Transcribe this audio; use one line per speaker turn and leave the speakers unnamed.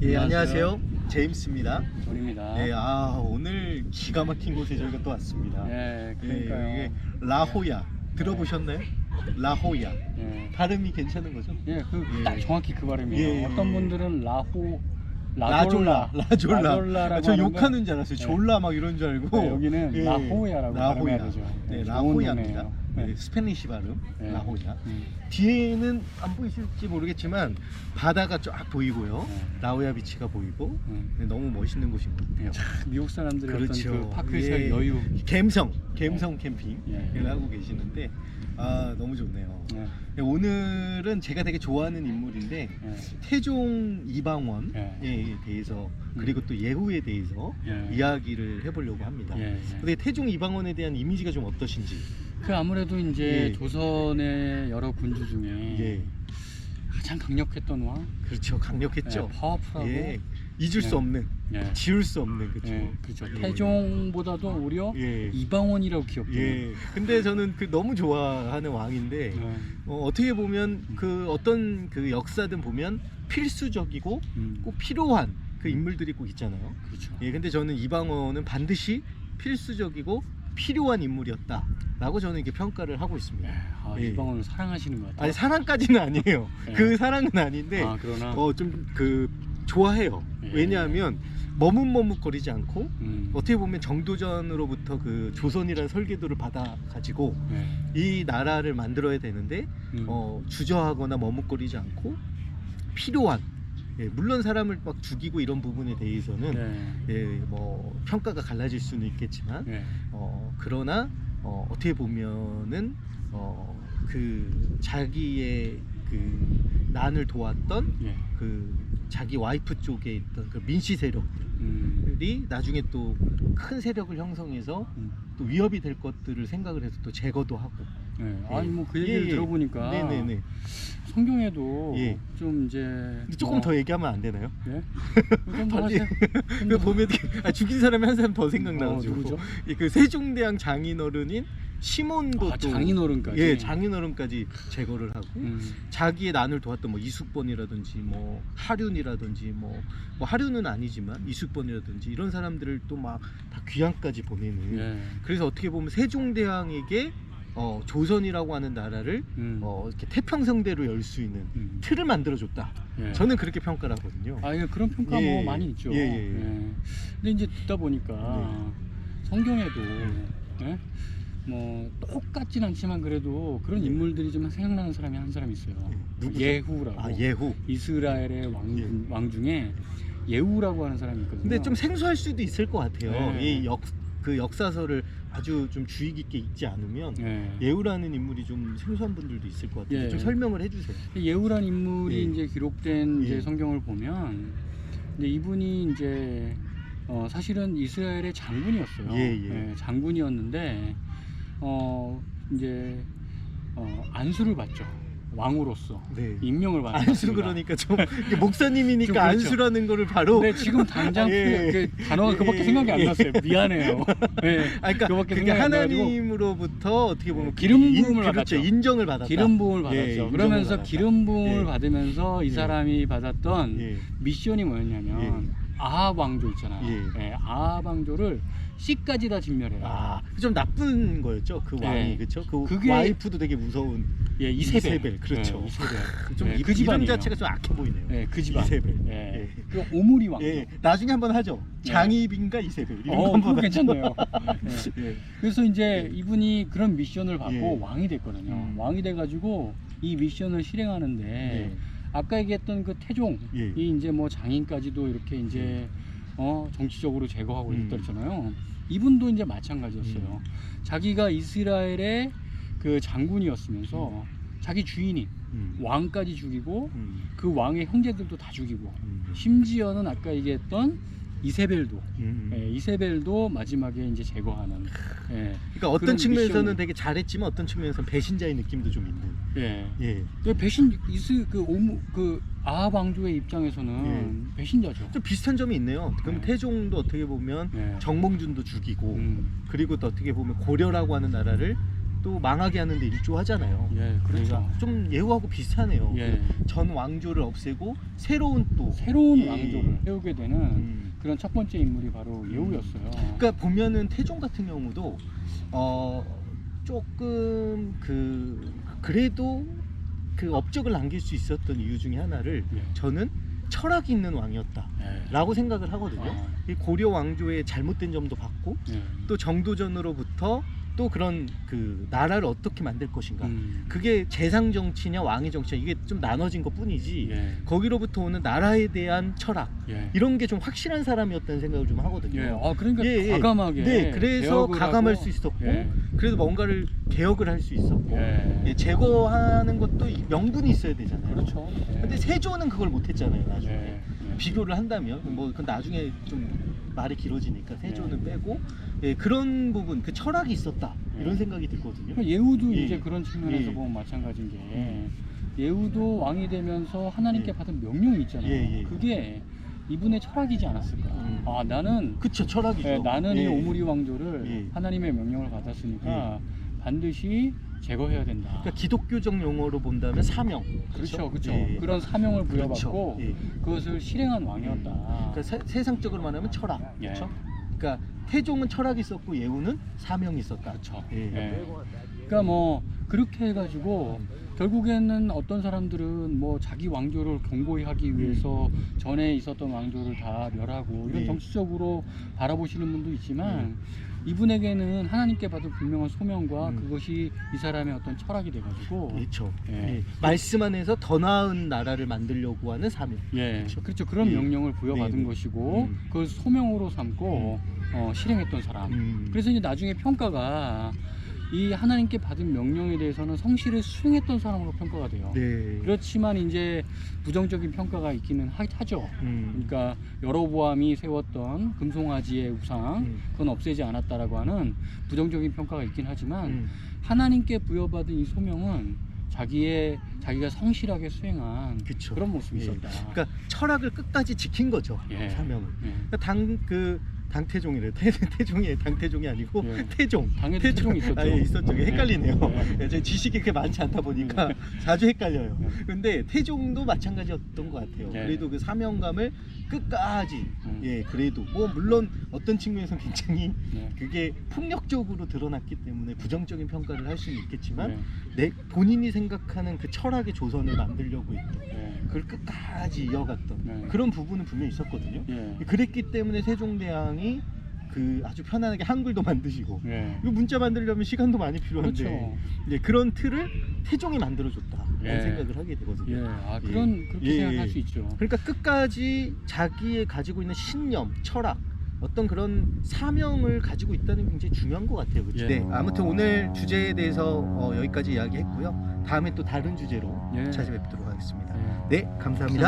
예, 안녕하세요. 제임스입니다.
존입니다.
예, 오늘 기가 막힌 곳에 저희가 또 왔습니다.
예, 그러니까요.
예, 이게 라호야. 들어보셨나요? 라호야.
예,
발음이 괜찮은 거죠?
딱 정확히 그 발음이에요.
예,
어떤
예.
분들은
라졸라.
라졸라라고
저
하는데,
욕하는 줄 알았어요.
예.
졸라 막 이런 줄 알고.
네, 여기는
예,
라호야라고 발음해야 되죠.
네,
좋은
라호야입니다.
동네예요.
네,
네.
스페니시 발음.
네.
라호야. 뒤에는 안 보이실지 모르겠지만 바다가 쫙 보이고요.
네.
라호야 비치가 보이고 네, 너무 멋있는 곳인 것 같아요.
미국 사람들이
그렇죠.
어떤 그 파크에서의
예.
여유.
갬성
예.
캠핑을 하고 계시는데 너무 좋네요.
예.
예, 오늘은 제가 되게 좋아하는 인물인데
예.
태종 이방원에
예.
대해서 그리고 또 예후에 대해서
예.
이야기를 해보려고 합니다.
예.
근데 태종 이방원에 대한 이미지가 좀 어떠신지?
그 아무래도 이제
예.
조선의 여러 군주 중에
예,
가장 강력했던 왕,
그렇죠. 강력했죠.
예, 파워풀하고,
예, 잊을 수
예.
없는,
예.
지울 수 없는, 그렇죠.
예, 그렇죠.
예.
태종보다도 오히려
예.
이방원이라고 기억돼요.
예. 근데 저는 그 너무 좋아하는 왕인데
예.
어떻게 보면 그 어떤 그 역사든 보면 필수적이고 꼭 필요한 그 인물들이 꼭 있잖아요.
그렇죠.
예. 근데 저는 이방원은 반드시 필수적이고 필요한 인물이었다라고 저는 이렇게 평가를 하고 있습니다. 예.
이방원을 사랑하시는 것 같아요.
아니 사랑까지는 아니에요.
예.
그 사랑은 아닌데
그러나
좀 그 좋아해요.
예.
왜냐하면 머뭇머뭇거리지 않고
음.
어떻게 보면 정도전으로부터 그 조선이라는 설계도를 받아 가지고
예.
이 나라를 만들어야 되는데 주저하거나 머뭇거리지 않고 필요한, 물론 사람을 막 죽이고 이런 부분에 대해서는 뭐 평가가 갈라질 수는 있겠지만
예.
그러나 어떻게 보면은 그 자기의 그 난을 도왔던
예.
그 자기 와이프 쪽에 있던 그 민씨 세력들이 나중에 또 큰 세력을 형성해서 또 위협이 될 것들을 생각을 해서 또 제거도 하고.
예. 아니 뭐 그 얘기를 들어보니까
네네네.
성경에도
예.
좀 이제
근데 조금 더 얘기하면 안 되나요?
예? 좀 더
빨리.
하세요.
그 보면 죽인 사람이 한 사람 더 생각나가지고.
누구죠?
그 세종대왕 장인어른인 시몬도 또
장인어른까지.
예, 장인어른까지 제거를 하고
음.
자기의 난을 도왔던 뭐 이숙번이라든지 뭐 하륜이라든지 뭐 하륜은 아니지만 이숙번이라든지 이런 사람들을 또 막 다 귀양까지 보내는.
예.
그래서 어떻게 보면 세종대왕에게 조선이라고 하는 나라를 이렇게 태평성대로 열 수 있는 틀을 만들어줬다.
예.
저는 그렇게 평가를 하거든요.
그런 평가
예.
뭐 많이 있죠.
예.
근데 이제 듣다 보니까 성경에도 예? 뭐 똑같진 않지만 그래도 그런 인물들이 좀 생각나는 사람이 한 사람 있어요.
누구죠?
예후라고.
예후.
이스라엘의 왕 중에 예후라고 하는 사람이 있거든요.
근데 좀 생소할 수도 있을 것 같아요.
예.
그 역사서를 아주 좀 주의 깊게 읽지 않으면 예후라는 인물이 좀 생소한 분들도 있을 것 같아요.
예.
좀 설명을 해주세요.
예후라는 인물이
예.
이제 기록된 이제
예.
성경을 보면 이제 이분이 이제 사실은 이스라엘의 장군이었어요.
예.
장군이었는데 이제 안수를 받죠. 왕으로서
네.
임명을 받았습니다.
안수 그러니까 좀 이게 목사님이니까
좀 그렇죠.
안수라는 거를 바로.
근데 지금 당장
예.
그 단어가 그밖에 생각이 안 났어요. 미안해요. 네.
그러니까
그밖에
그게
생각이 안 나가지고
하나님으로부터 어떻게 보면
기름 부음을
그렇죠.
받았죠.
인정을 받았다.
기름 부음을 받았죠.
인정을
그러면서
받았다.
기름 부음을
예.
받으면서 이 사람이 받았던
예.
미션이 뭐였냐면 아합 왕조 있잖아요.
예.
아합 왕조를 C까지 다 진멸해라.
좀 나쁜 거였죠. 그
예.
왕이 그렇죠. 그
그게-
와이프도 되게 무서운.
이세벨.
그렇죠.
예, 이세벨.
좀
예,
그 이름
집안이에요.
자체가 좀 악해 보이네요.
예, 그 집안.
이세벨.
예. 그 오므리 왕조.
예, 나중에 한번 하죠. 장이빈가 이세벨 이런 거
그거
한번
괜찮네요.
하죠.
예.
예.
그래서 이제
예.
이분이 그런 미션을 받고
예.
왕이 됐거든요. 왕이 돼가지고 이 미션을 실행하는데
예.
아까 얘기했던 그 태종이
예.
이제 뭐 장인까지도 이렇게 이제 정치적으로 제거하고 이랬다 했잖아요. 이분도 이제 마찬가지였어요. 자기가 이스라엘의 그 장군이었으면서 자기 주인인 왕까지 죽이고 그 왕의 형제들도 다 죽이고 심지어는 아까 얘기했던 이세벨도 이세벨도 마지막에 이제 제거하는.
그러니까 어떤
그런
측면에서는
미션을-
되게 잘했지만 어떤 측면에서는 배신자의 느낌도 좀 있는. 예.
그 그 아합 왕조의 입장에서는 배신자죠.
좀 비슷한 점이 있네요. 그럼 태종도 어떻게 보면 정몽준도 죽이고 그리고 또 어떻게 보면 고려라고 하는 나라를 또 망하게 하는데 일조하잖아요.
예, 그렇죠.
그러니까 좀 예후하고 비슷하네요.
예.
전 왕조를 없애고 새로운
새로운
예.
왕조를 세우게 되는 그런 첫 번째 인물이 바로 예후였어요.
그러니까 보면은 태종 같은 경우도 조금 그래도 그 업적을 남길 수 있었던 이유 중에 하나를
예.
저는 철학이 있는 왕이었다라고
예.
생각을 하거든요. 이 고려 왕조의 잘못된 점도 봤고
예.
또 정도전으로부터 또 그런 그 나라를 어떻게 만들 것인가. 그게 재상 정치냐 왕의 정치냐 이게 좀 나눠진 것 뿐이지
예.
거기로부터 오는 나라에 대한 철학
예.
이런 게 좀 확실한 사람이었다는 생각을 좀 하거든요.
예. 아, 그러니까
예, 예.
과감하게.
네, 그래서
개혁을
가감할
하고,
수 있었고
예.
그래도 뭔가를 개혁을 할 수 있었고
예.
예, 제거하는 것도 명분이 있어야 되잖아요.
그렇죠. 예.
근데 세조는 그걸 못했잖아요. 나중에
예. 예.
비교를 한다면 뭐 그건 나중에 좀 말이 길어지니까 세조는
예.
빼고 예, 그런 부분 그 철학이 있었다 이런
예.
생각이 들거든요.
그러니까 예후도
예.
이제 그런 측면에서
예.
보면 마찬가지인 게 예후도 왕이 되면서 하나님께
예.
받은 명령이 있잖아요.
예, 예.
그게 이분의 철학이지 않았을까. 아, 나는
그쵸, 철학이죠.
예, 나는 이
예.
오므리 왕조를
예.
하나님의 명령을 받았으니까 반드시 제거해야 된다.
그러니까 기독교적 용어로 본다면 사명.
그렇죠, 그렇죠.
예.
그런 사명을 부여받고
그렇죠. 예.
그것을 실행한 왕이었다.
그러니까 세상적으로 말하면 철학.
예.
그렇죠? 그러니까 태종은 철학이 있었고 예후는 사명이 있었다.
그렇죠.
예.
예. 그러니까 뭐 그렇게 해가지고 결국에는 어떤 사람들은 뭐 자기 왕조를 견고히 하기 위해서 전에 있었던 왕조를 다 멸하고 이런
네.
정치적으로 바라보시는 분도 있지만 이분에게는 하나님께 받은 분명한 소명과 그것이 이 사람의 어떤 철학이 돼가지고
그렇죠.
예.
예. 말씀 안에서 더 나은 나라를 만들려고 하는 사명.
예,
그렇죠.
그렇죠. 그런
예.
명령을 부여받은
네, 네.
것이고 그걸 소명으로 삼고 실행했던 사람. 그래서 이제 나중에 평가가 이 하나님께 받은 명령에 대해서는 성실히 수행했던 사람으로 평가가 돼요.
네.
그렇지만 이제 부정적인 평가가 있기는 하죠. 그러니까 여로보암이 세웠던 금송아지의 우상 그건 없애지 않았다라고 하는 부정적인 평가가 있긴 하지만 하나님께 부여받은 이 소명은 자기가 성실하게 수행한
그쵸.
그런 모습이
예.
있었다.
그러니까 철학을 끝까지 지킨 거죠.
예.
사명을.
예.
그러니까 당태종이래. 태종이 당태종이 아니고
예.
태종.
당에도 태종이 있었죠.
아, 예, 있었죠. 헷갈리네요.
예.
제 지식이 그렇게 많지 않다 보니까 자주 헷갈려요.
예.
근데 태종도 마찬가지였던 것 같아요.
예.
그래도 그 사명감을 끝까지 예, 그래도 뭐 물론 어떤 측면에서 굉장히
예.
그게 폭력적으로 드러났기 때문에 부정적인 평가를 할 수는 있겠지만
예.
본인이 생각하는 그 철학의 조선을 만들려고 했던
예.
그걸 끝까지 이어갔던
네.
그런 부분은 분명히 있었거든요.
예.
그랬기 때문에 세종대왕이 그 아주 편안하게 한글도 만드시고
예.
이 문자 만들려면 시간도 많이 필요한데
그렇죠.
이제 그런 틀을 태종이 만들어줬다라는
예.
생각을 하게 되거든요.
예. 아,
예.
그렇게
예.
생각할 수 있죠.
그러니까 끝까지 자기의 가지고 있는 신념, 철학, 어떤 그런 사명을 가지고 있다는 게 굉장히 중요한 것 같아요. 그렇죠?
예.
네, 아무튼 오늘 주제에 대해서 여기까지 이야기했고요. 다음에 또 다른 주제로
예.
찾아뵙도록 하겠습니다.
예.
네, 감사합니다.